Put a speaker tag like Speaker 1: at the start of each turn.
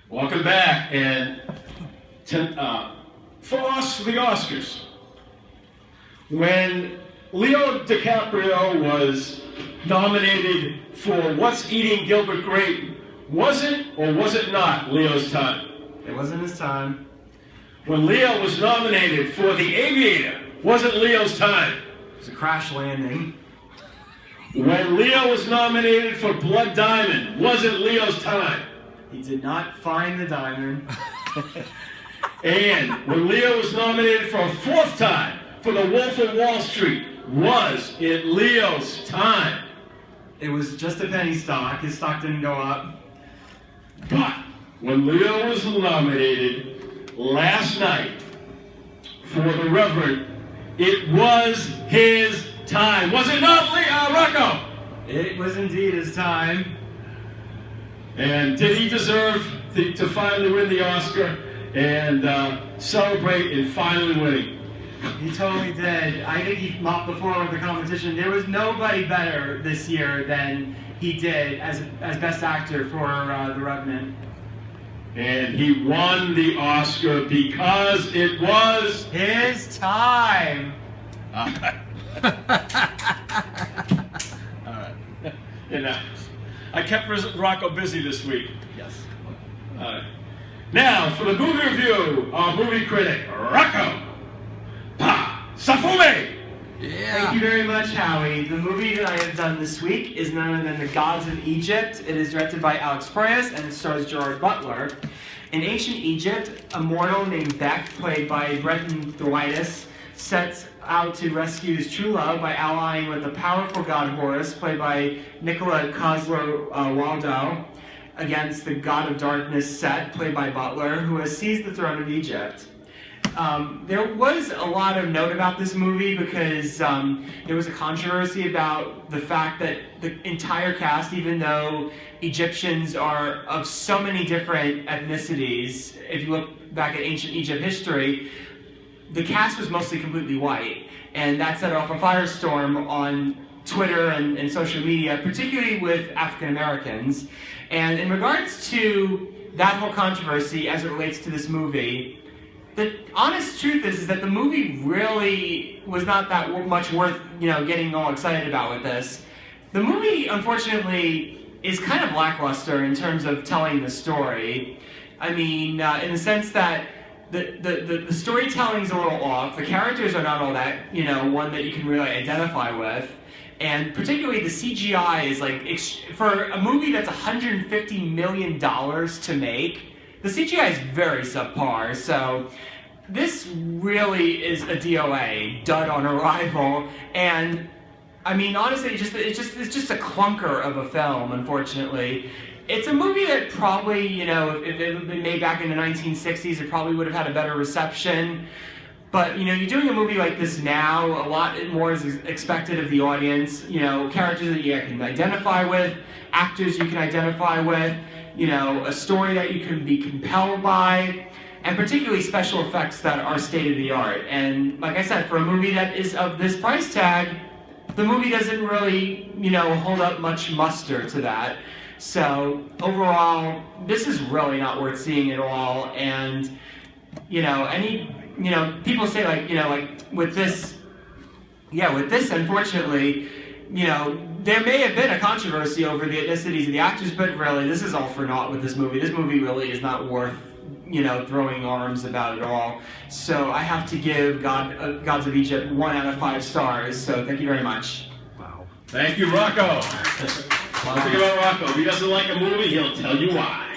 Speaker 1: Welcome back, and for us, the Oscars. When Leo DiCaprio was nominated for What's Eating Gilbert Grape, was it or was it not Leo's time?
Speaker 2: It wasn't his time.
Speaker 1: When Leo was nominated for The Aviator, was it Leo's time?
Speaker 2: It was a crash landing.
Speaker 1: When Leo was nominated for Blood Diamond, was it Leo's time?
Speaker 2: He did not find the diamond.
Speaker 1: And when Leo was nominated for a fourth time for The Wolf of Wall Street, was it Leo's time?
Speaker 2: It was just a penny stock. His stock didn't go up.
Speaker 1: But when Leo was nominated last night for The Reverend, it was his time. Was it not, Rocco?
Speaker 2: It was indeed his time.
Speaker 1: And did he deserve to finally win the Oscar and celebrate in finally winning?
Speaker 2: He totally did. I think he mopped the floor with the competition. There was nobody better this year than he did as Best Actor for The Revenant.
Speaker 1: And he won the Oscar because it was
Speaker 2: his time.
Speaker 1: All right. And I kept Rocco busy this week.
Speaker 2: Yes.
Speaker 1: All right. Now, for the movie review, our movie critic, Rocco Safume.
Speaker 3: Yeah.
Speaker 2: Thank you very much, Howie. The movie that I have done this week is none other than The Gods of Egypt. It is directed by Alex Proyas and it stars Gerard Butler. In ancient Egypt, a mortal named Beck, played by Brenton Thwaitis, sets out to rescue his true love by allying with the powerful god Horus, played by Nicola Coster-Waldau, against the god of darkness Set, played by Butler, who has seized the throne of Egypt. There was a lot of note about this movie because there was a controversy about the fact that the entire cast, even though Egyptians are of so many different ethnicities, if you look back at ancient Egypt history, the cast was mostly completely white. And that set off a firestorm on Twitter and social media, particularly with African Americans. And in regards to that whole controversy as it relates to this movie, the honest truth is that the movie really was not that much worth, getting all excited about with this. The movie, unfortunately, is kind of lackluster in terms of telling the story. I mean, in the sense that the storytelling's a little off. The characters are not all that, one that you can really identify with. And particularly the CGI is like, for a movie that's $150 million to make, the CGI is very subpar. So this really is a DOA, dud on arrival. And I mean, honestly, it's just a clunker of a film, unfortunately. It's a movie that probably, if it had been made back in the 1960s, it probably would have had a better reception. But, you're doing a movie like this now, a lot more is expected of the audience. Characters that you can identify with, actors you can identify with, a story that you can be compelled by, and particularly special effects that are state-of-the-art. And like I said, for a movie that is of this price tag, the movie doesn't really, hold up much muster to that. So overall, this is really not worth seeing at all. And people say like with this, unfortunately, there may have been a controversy over the ethnicities of the actors, but really, this is all for naught with this movie. This movie really is not worth, throwing arms about at all. So I have to give Gods of Egypt 1 out of 5 stars. So thank you very much.
Speaker 1: Wow. Thank you, Rocco. One thing about Rocco, if he doesn't like a movie, he'll tell you why.